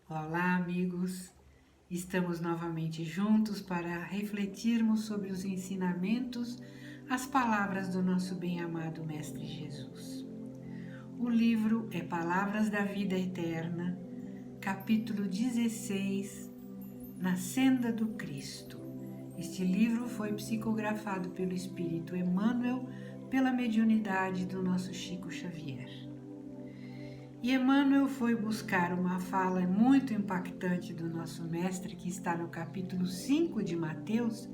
Olá, amigos! Estamos novamente juntos para refletirmos sobre os ensinamentos, as palavras do nosso bem-amado Mestre Jesus. O livro é Palavras da Vida Eterna, capítulo 16, Na Senda do Cristo. Este livro foi psicografado pelo Espírito Emmanuel pela mediunidade do nosso Chico Xavier. E Emmanuel foi buscar uma fala muito impactante do nosso mestre, que está no capítulo 5 de Mateus,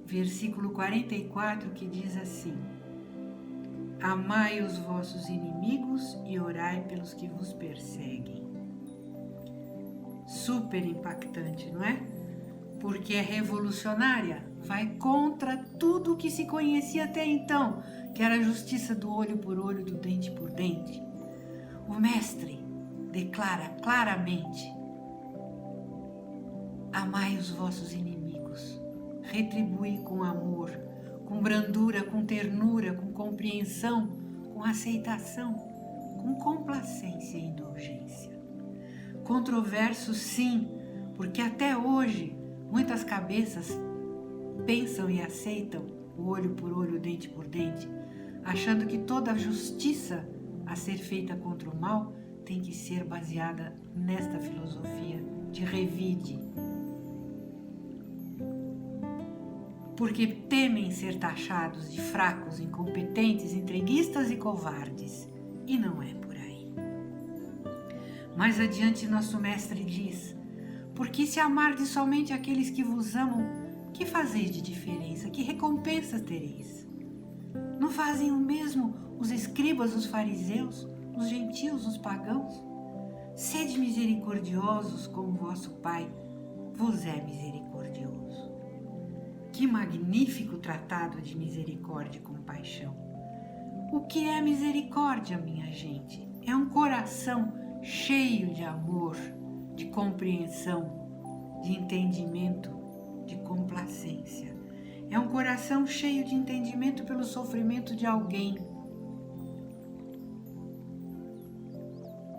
versículo 44, que diz assim: Amai os vossos inimigos e orai pelos que vos perseguem. Super impactante, não é? Porque é revolucionária, vai contra tudo o que se conhecia até então, que era a justiça do olho por olho, do dente por dente. O mestre declara claramente: amai os vossos inimigos, retribui com amor, com brandura, com ternura, com compreensão, com aceitação, com complacência e indulgência. Controverso sim, porque até hoje muitas cabeças pensam e aceitam o olho por olho, dente por dente, achando que toda a justiça a ser feita contra o mal tem que ser baseada nesta filosofia de revide. Porque temem ser taxados de fracos, incompetentes, entreguistas e covardes. E não é por aí. Mais adiante nosso mestre diz: porque se amardes somente aqueles que vos amam, que fazeis de diferença? Que recompensa tereis? Não fazem o mesmo os escribas, os fariseus, os gentios, os pagãos? Sede misericordiosos como vosso Pai vos é misericordioso. Que magnífico tratado de misericórdia e compaixão! O que é misericórdia, minha gente? É um coração cheio de amor, de compreensão, de entendimento, de complacência. É um coração cheio de entendimento pelo sofrimento de alguém,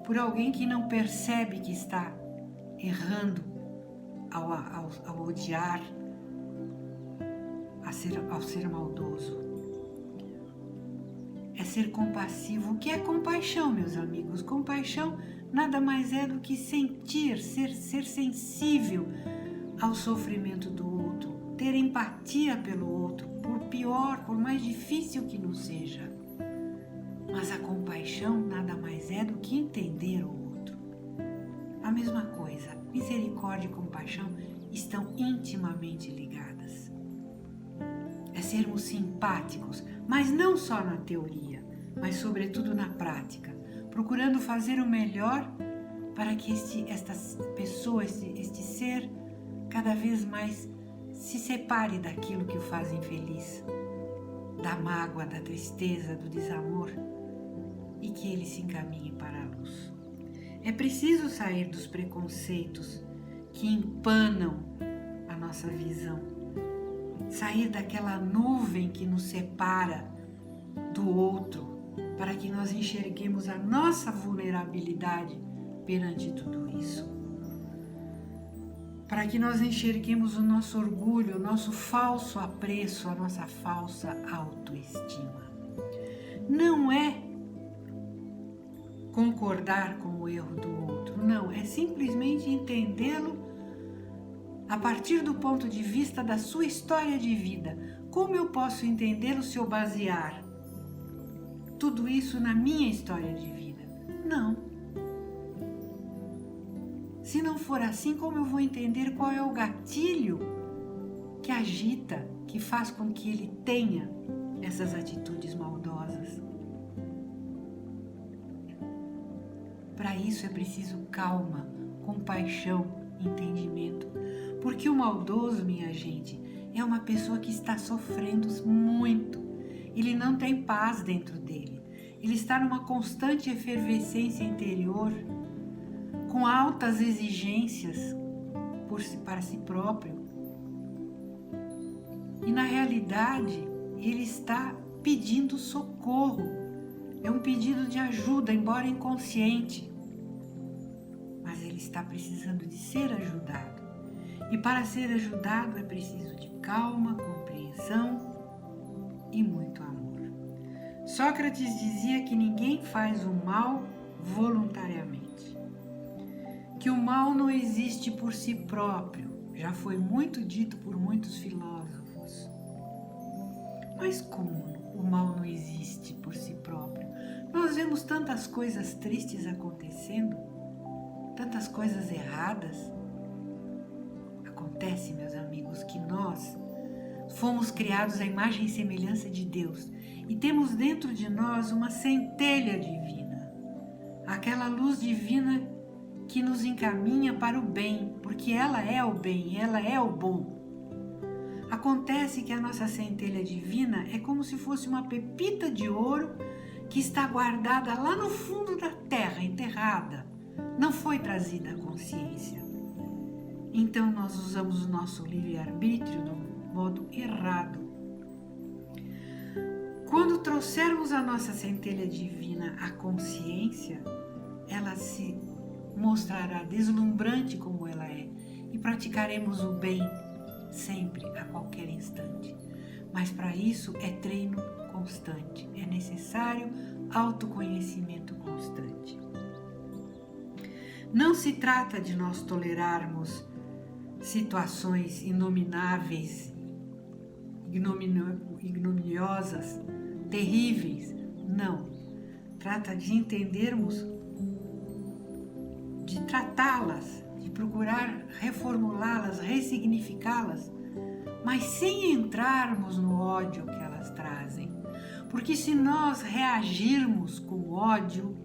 por alguém que não percebe que está errando ao odiar, ao ser maldoso. É ser compassivo. O que é compaixão, meus amigos? Compaixão nada mais é do que sentir, ser sensível ao sofrimento do outro, ter empatia pelo outro, por pior, por mais difícil que nos seja. Mas a compaixão nada mais é do que entender o outro. A mesma coisa, misericórdia e compaixão estão intimamente ligadas. É sermos simpáticos, mas não só na teoria, mas sobretudo na prática, procurando fazer o melhor para que esta pessoa, este ser, cada vez mais se separe daquilo que o faz infeliz, da mágoa, da tristeza, do desamor, e que ele se encaminhe para a luz. É preciso sair dos preconceitos que empanam a nossa visão, sair daquela nuvem que nos separa do outro, para que nós enxerguemos a nossa vulnerabilidade perante tudo isso, para que nós enxerguemos o nosso orgulho, o nosso falso apreço, a nossa falsa autoestima. Não é concordar com o erro do outro, não, é simplesmente entendê-lo a partir do ponto de vista da sua história de vida. Como eu posso entendê-lo se eu basear tudo isso na minha história de vida? Não. Se não for assim, como eu vou entender qual é o gatilho que agita, que faz com que ele tenha essas atitudes maldosas? Para isso é preciso calma, compaixão, entendimento. Porque o maldoso, minha gente, é uma pessoa que está sofrendo muito. Ele não tem paz dentro dele. Ele está numa constante efervescência interior, com altas exigências para si próprio. E na realidade, ele está pedindo socorro. É um pedido de ajuda, embora inconsciente. Mas ele ele está precisando de ser ajudado. E para ser ajudado é preciso de calma, compreensão e muito amor. Sócrates dizia que ninguém faz o mal voluntariamente, que o mal não existe por si próprio. Já foi muito dito por muitos filósofos. Mas como o mal não existe por si próprio? Nós vemos tantas coisas tristes acontecendo, tantas coisas erradas. Acontece, meus amigos, que nós fomos criados à imagem e semelhança de Deus e temos dentro de nós uma centelha divina, aquela luz divina que nos encaminha para o bem, porque ela é o bem, ela é o bom. Acontece que a nossa centelha divina é como se fosse uma pepita de ouro que está guardada lá no fundo da terra, enterrada, não foi trazida à consciência. Então nós usamos o nosso livre-arbítrio do modo errado. Quando trouxermos a nossa centelha divina à consciência, ela se mostrará deslumbrante como ela é e praticaremos o bem sempre, a qualquer instante. Mas para isso é treino constante, é necessário autoconhecimento constante. Não se trata de nós tolerarmos situações inomináveis, ignominiosas, terríveis. Não. Trata de entendermos, de tratá-las, de procurar reformulá-las, ressignificá-las, mas sem entrarmos no ódio que elas trazem. Porque se nós reagirmos com ódio,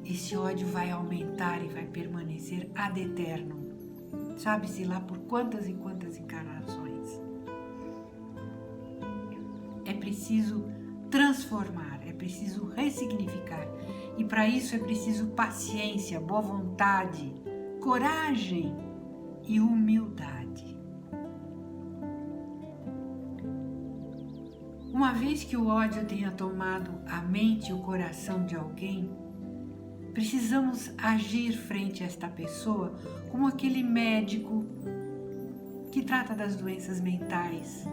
esse ódio vai aumentar e vai permanecer ad eternum. Sabe-se lá por quantas e quantas encarnações. É preciso transformar, é preciso ressignificar. E para isso é preciso paciência, boa vontade, coragem e humildade. Uma vez que o ódio tenha tomado a mente e o coração de alguém, precisamos agir frente a esta pessoa como aquele médico que trata das doenças mentais.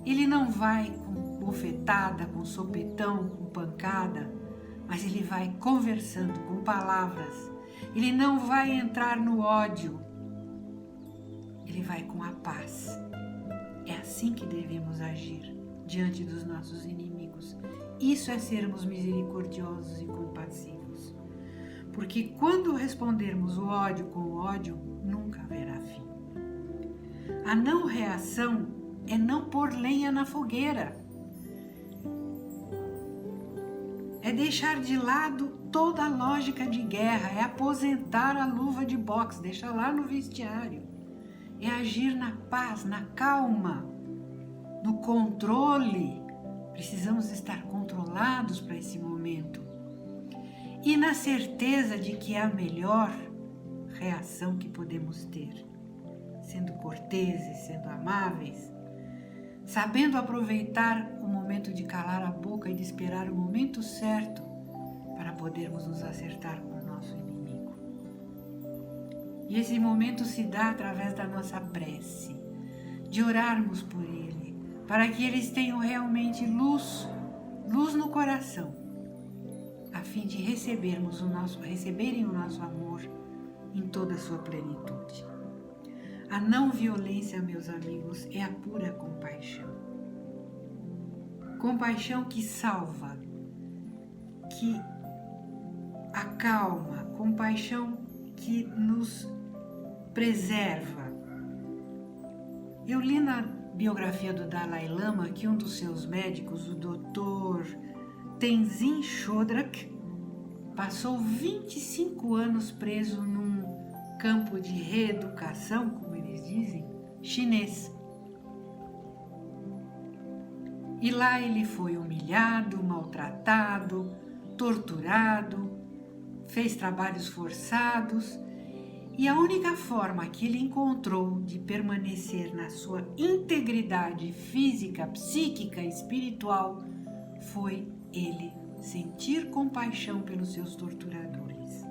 Ele não vai com bofetada, com sopetão, com pancada, mas ele vai conversando com palavras. Ele não vai entrar no ódio, ele vai com a paz. É assim que devemos agir diante dos nossos inimigos. Isso é sermos misericordiosos e compassivos. Porque quando respondermos o ódio com o ódio, nunca haverá fim. A não reação é não pôr lenha na fogueira. É deixar de lado toda a lógica de guerra, é aposentar a luva de boxe, deixar lá no vestiário. É agir na paz, na calma, no controle. Precisamos estar controlados para esse momento. E na certeza de que é a melhor reação que podemos ter, sendo corteses, sendo amáveis, sabendo aproveitar o momento de calar a boca e de esperar o momento certo para podermos nos acertar com o nosso inimigo. E esse momento se dá através da nossa prece, de orarmos por ele, para que eles tenham realmente luz no coração, a fim de receberem o nosso amor em toda a sua plenitude. A não violência, meus amigos, é a pura compaixão. Compaixão que salva, que acalma, compaixão que nos preserva. Eu li na biografia do Dalai Lama que um dos seus médicos, o Dr. Tenzin Chodrak, passou 25 anos preso num campo de reeducação, como eles dizem, chinês. E lá ele foi humilhado, maltratado, torturado, fez trabalhos forçados, e a única forma que ele encontrou de permanecer na sua integridade física, psíquica e espiritual foi ele sentir compaixão pelos seus torturadores.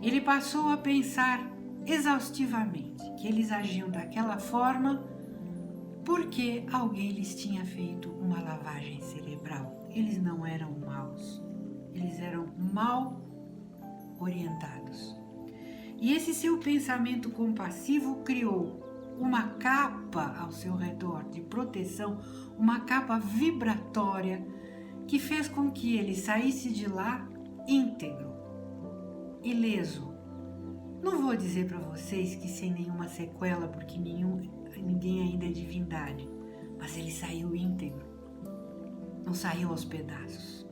Ele passou a pensar exaustivamente que eles agiam daquela forma porque alguém lhes tinha feito uma lavagem cerebral. Eles não eram maus, eles eram mal orientados. E esse seu pensamento compassivo criou uma capa ao seu redor de proteção, uma capa vibratória que fez com que ele saísse de lá íntegro, ileso. Não vou dizer para vocês que sem nenhuma sequela, porque ninguém ainda é divindade, mas ele saiu íntegro, não saiu aos pedaços.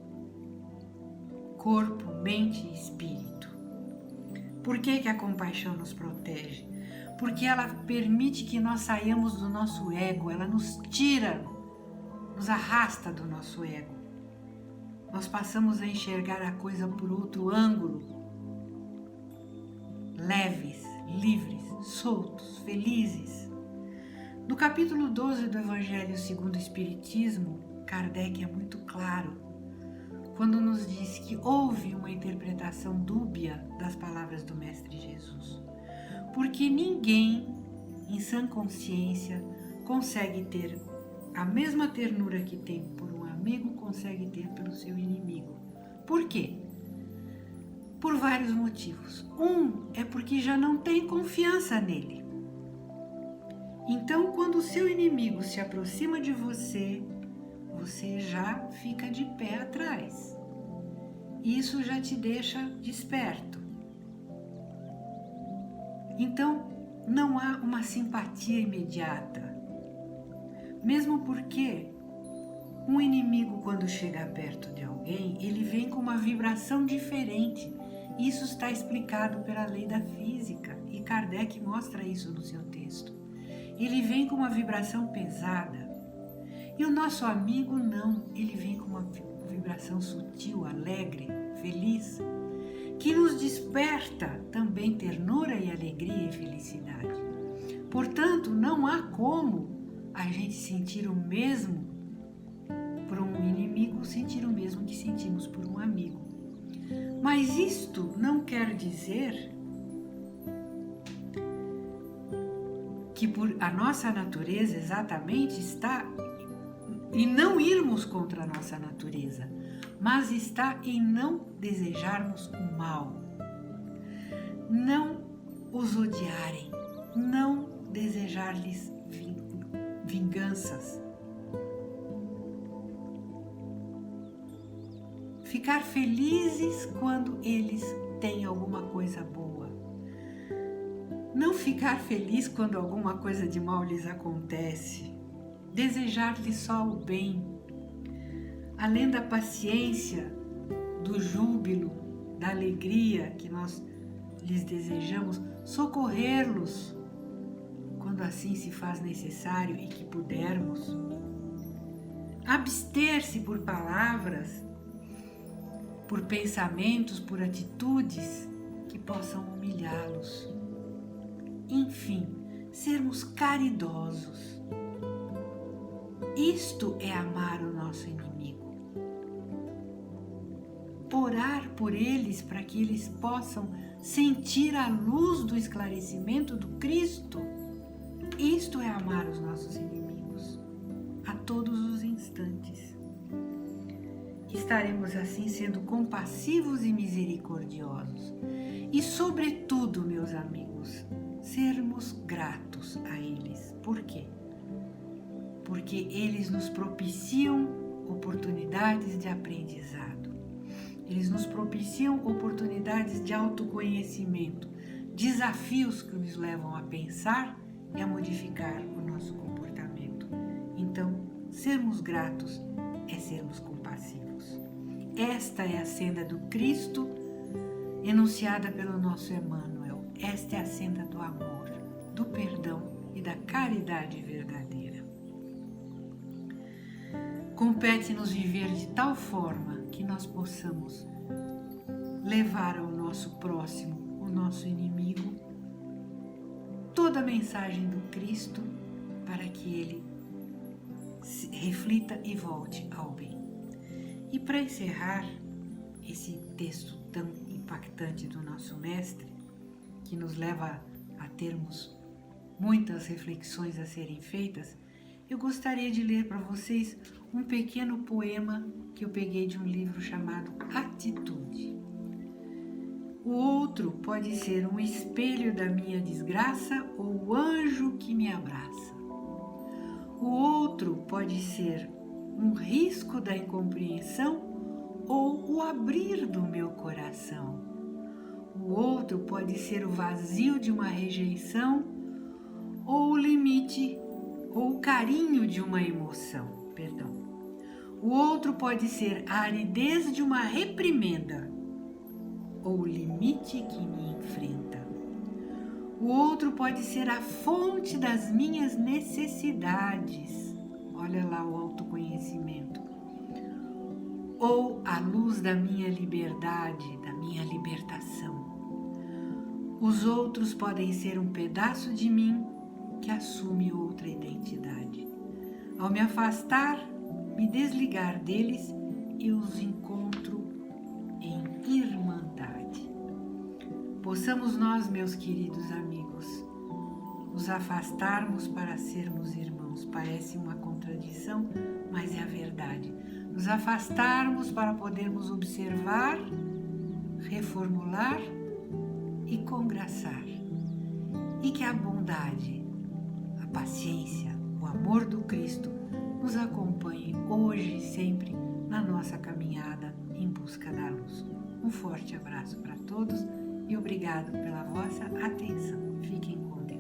Corpo, mente e espírito. Por que a compaixão nos protege? Porque ela permite que nós saiamos do nosso ego, ela nos tira, nos arrasta do nosso ego. Nós passamos a enxergar a coisa por outro ângulo, leves, livres, soltos, felizes. No capítulo 12 do Evangelho segundo o Espiritismo, Kardec é muito claro quando nos diz que houve uma interpretação dúbia das palavras do Mestre Jesus. Porque ninguém, em sã consciência, consegue ter a mesma ternura que tem por um amigo, consegue ter pelo seu inimigo. Por quê? Por vários motivos. Um é porque já não tem confiança nele. Então, quando o seu inimigo se aproxima de você, você já fica de pé atrás. Isso já te deixa desperto. Então, não há uma simpatia imediata. Mesmo porque um inimigo, quando chega perto de alguém, ele vem com uma vibração diferente. Isso está explicado pela lei da física e Kardec mostra isso no seu texto. Ele vem com uma vibração pesada. E o nosso amigo não, ele vem com uma vibração sutil, alegre, feliz, que nos desperta também ternura e alegria e felicidade. Portanto, não há como a gente sentir o mesmo por um inimigo, sentir o mesmo que sentimos por um amigo. Mas isto não quer dizer que por a nossa natureza exatamente está em não irmos contra a nossa natureza, mas está em não desejarmos o mal, não os odiarem, não desejar-lhes vinganças. Ficar felizes quando eles têm alguma coisa boa. Não ficar feliz quando alguma coisa de mal lhes acontece. Desejar-lhes só o bem. Além da paciência, do júbilo, da alegria que nós lhes desejamos, socorrê-los quando assim se faz necessário e que pudermos. Abster-se por palavras, por pensamentos, por atitudes que possam humilhá-los. Enfim, sermos caridosos. Isto é amar o nosso inimigo. Orar por eles para que eles possam sentir a luz do esclarecimento do Cristo. Isto é amar os nossos inimigos a todos os instantes. Estaremos assim sendo compassivos e misericordiosos. E, sobretudo, meus amigos, sermos gratos a eles. Por quê? Porque eles nos propiciam oportunidades de aprendizado. Eles nos propiciam oportunidades de autoconhecimento, desafios que nos levam a pensar e a modificar o nosso comportamento. Então, sermos gratos é sermos compassivos. Esta é a senda do Cristo, enunciada pelo nosso Emmanuel. Esta é a senda do amor, do perdão e da caridade verdadeira. Compete-nos viver de tal forma que nós possamos levar ao nosso próximo, o nosso inimigo, toda a mensagem do Cristo para que ele reflita e volte ao bem. E para encerrar esse texto tão impactante do nosso mestre, que nos leva a termos muitas reflexões a serem feitas, eu gostaria de ler para vocês um pequeno poema que eu peguei de um livro chamado Atitude. O outro pode ser um espelho da minha desgraça ou o anjo que me abraça. O outro pode ser um risco da incompreensão ou o abrir do meu coração. O outro pode ser o vazio de uma rejeição ou o limite ou o carinho de uma emoção. O outro pode ser a aridez de uma reprimenda ou o limite que me enfrenta. O outro pode ser a fonte das minhas necessidades. Olha lá o autoconhecimento. Ou a luz da minha liberdade, da minha libertação. Os outros podem ser um pedaço de mim que assume outra identidade. Ao me afastar, me desligar deles, eu os encontro em irmandade. Possamos nós, meus queridos amigos, nos afastarmos para sermos irmãos. Parece uma contradição, mas é a verdade. Nos afastarmos para podermos observar, reformular e congraçar. E que a bondade, a paciência, o amor do Cristo nos acompanhe hoje e sempre na nossa caminhada em busca da luz. Um forte abraço para todos e obrigado pela vossa atenção. Fiquem com Deus.